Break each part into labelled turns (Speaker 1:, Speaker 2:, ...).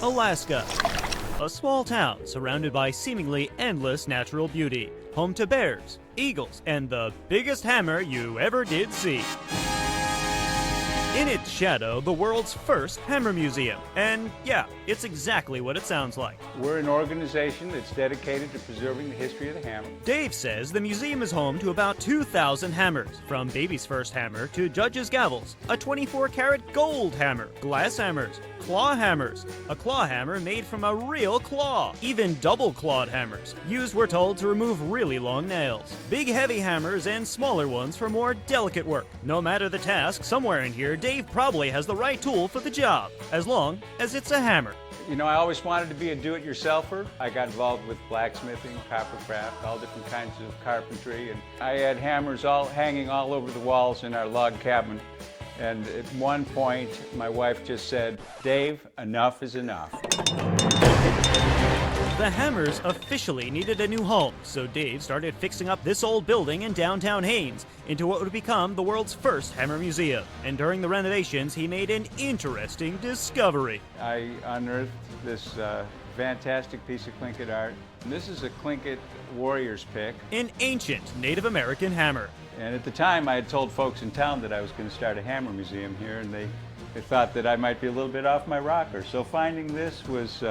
Speaker 1: Alaska. A small town surrounded by seemingly endless natural beauty, home to bears, eagles, and the biggest hammer you ever did see. In its shadow, the world's first hammer museum. And yeah, it's exactly what it sounds like.
Speaker 2: We're an organization that's dedicated to preserving the history of the hammer.
Speaker 1: Dave says the museum is home to about 2,000 hammers, from baby's first hammer to judge's gavels, a 24-karat gold hammer, glass hammers, claw hammers, a claw hammer made from a real claw, even double-clawed hammers, used, we're told, to remove really long nails, big heavy hammers, and smaller ones for more delicate work. No matter the task, somewhere in here, Dave probably has the right tool for the job, as long as it's a hammer.
Speaker 2: You know, I always wanted to be a do-it-yourselfer. I got involved with blacksmithing, coppercraft, all different kinds of carpentry, and I had hammers hanging all over the walls in our log cabin. And at one point, my wife just said, "Dave, enough is enough."
Speaker 1: The hammers officially needed a new home, so Dave started fixing up this old building in downtown Haines into what would become the world's first hammer museum. And during the renovations, he made an interesting discovery.
Speaker 2: I unearthed this fantastic piece of Tlingit art. And this is a Tlingit warrior's pick.
Speaker 1: An ancient Native American hammer.
Speaker 2: And at the time, I had told folks in town that I was going to start a hammer museum here, and they thought that I might be a little bit off my rocker. So finding this was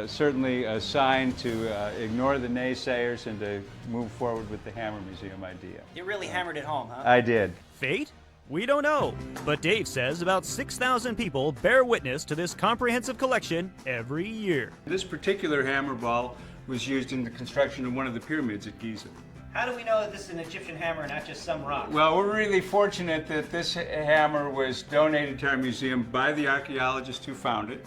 Speaker 2: certainly a sign to ignore the naysayers and to move forward with the Hammer Museum idea.
Speaker 3: You really hammered it home, huh?
Speaker 2: I did.
Speaker 1: Fate? We don't know. But Dave says about 6,000 people bear witness to this comprehensive collection every year.
Speaker 2: This particular hammer ball was used in the construction of one of the pyramids at Giza.
Speaker 3: How do we know that this is an Egyptian hammer, not just some rock?
Speaker 2: Well, we're really fortunate that this hammer was donated to our museum by the archaeologist who found it.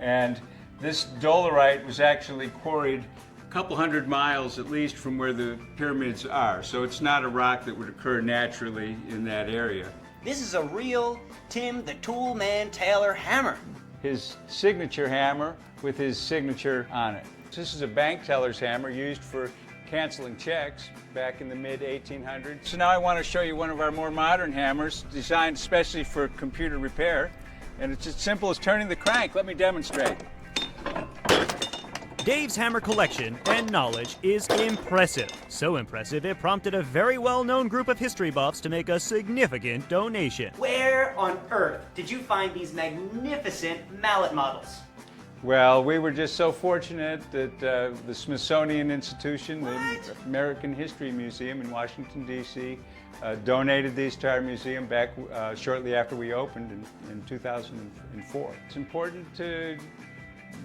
Speaker 2: And this dolerite was actually quarried a couple hundred miles at least from where the pyramids are. So it's not a rock that would occur naturally in that area.
Speaker 3: This is a real Tim the Tool Man Taylor hammer.
Speaker 2: His signature hammer with his signature on it. This is a bank teller's hammer used for canceling checks back in the mid-1800s. So now I want to show you one of our more modern hammers designed especially for computer repair. And it's as simple as turning the crank. Let me demonstrate.
Speaker 1: Dave's hammer collection and knowledge is impressive. So impressive, it prompted a very well-known group of history buffs to make a significant donation.
Speaker 3: Where on earth did you find these magnificent mallet models?
Speaker 2: Well, we were just so fortunate that the Smithsonian Institution, the American History Museum in Washington, D.C., donated these to our museum back shortly after we opened in 2004. It's important to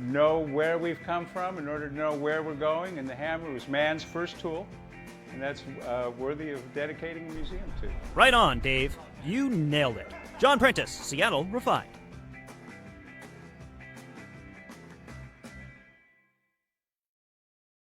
Speaker 2: know where we've come from in order to know where we're going, and the hammer was man's first tool, and that's worthy of dedicating a museum to.
Speaker 1: Right on, Dave. You nailed it. John Prentice, Seattle Refined.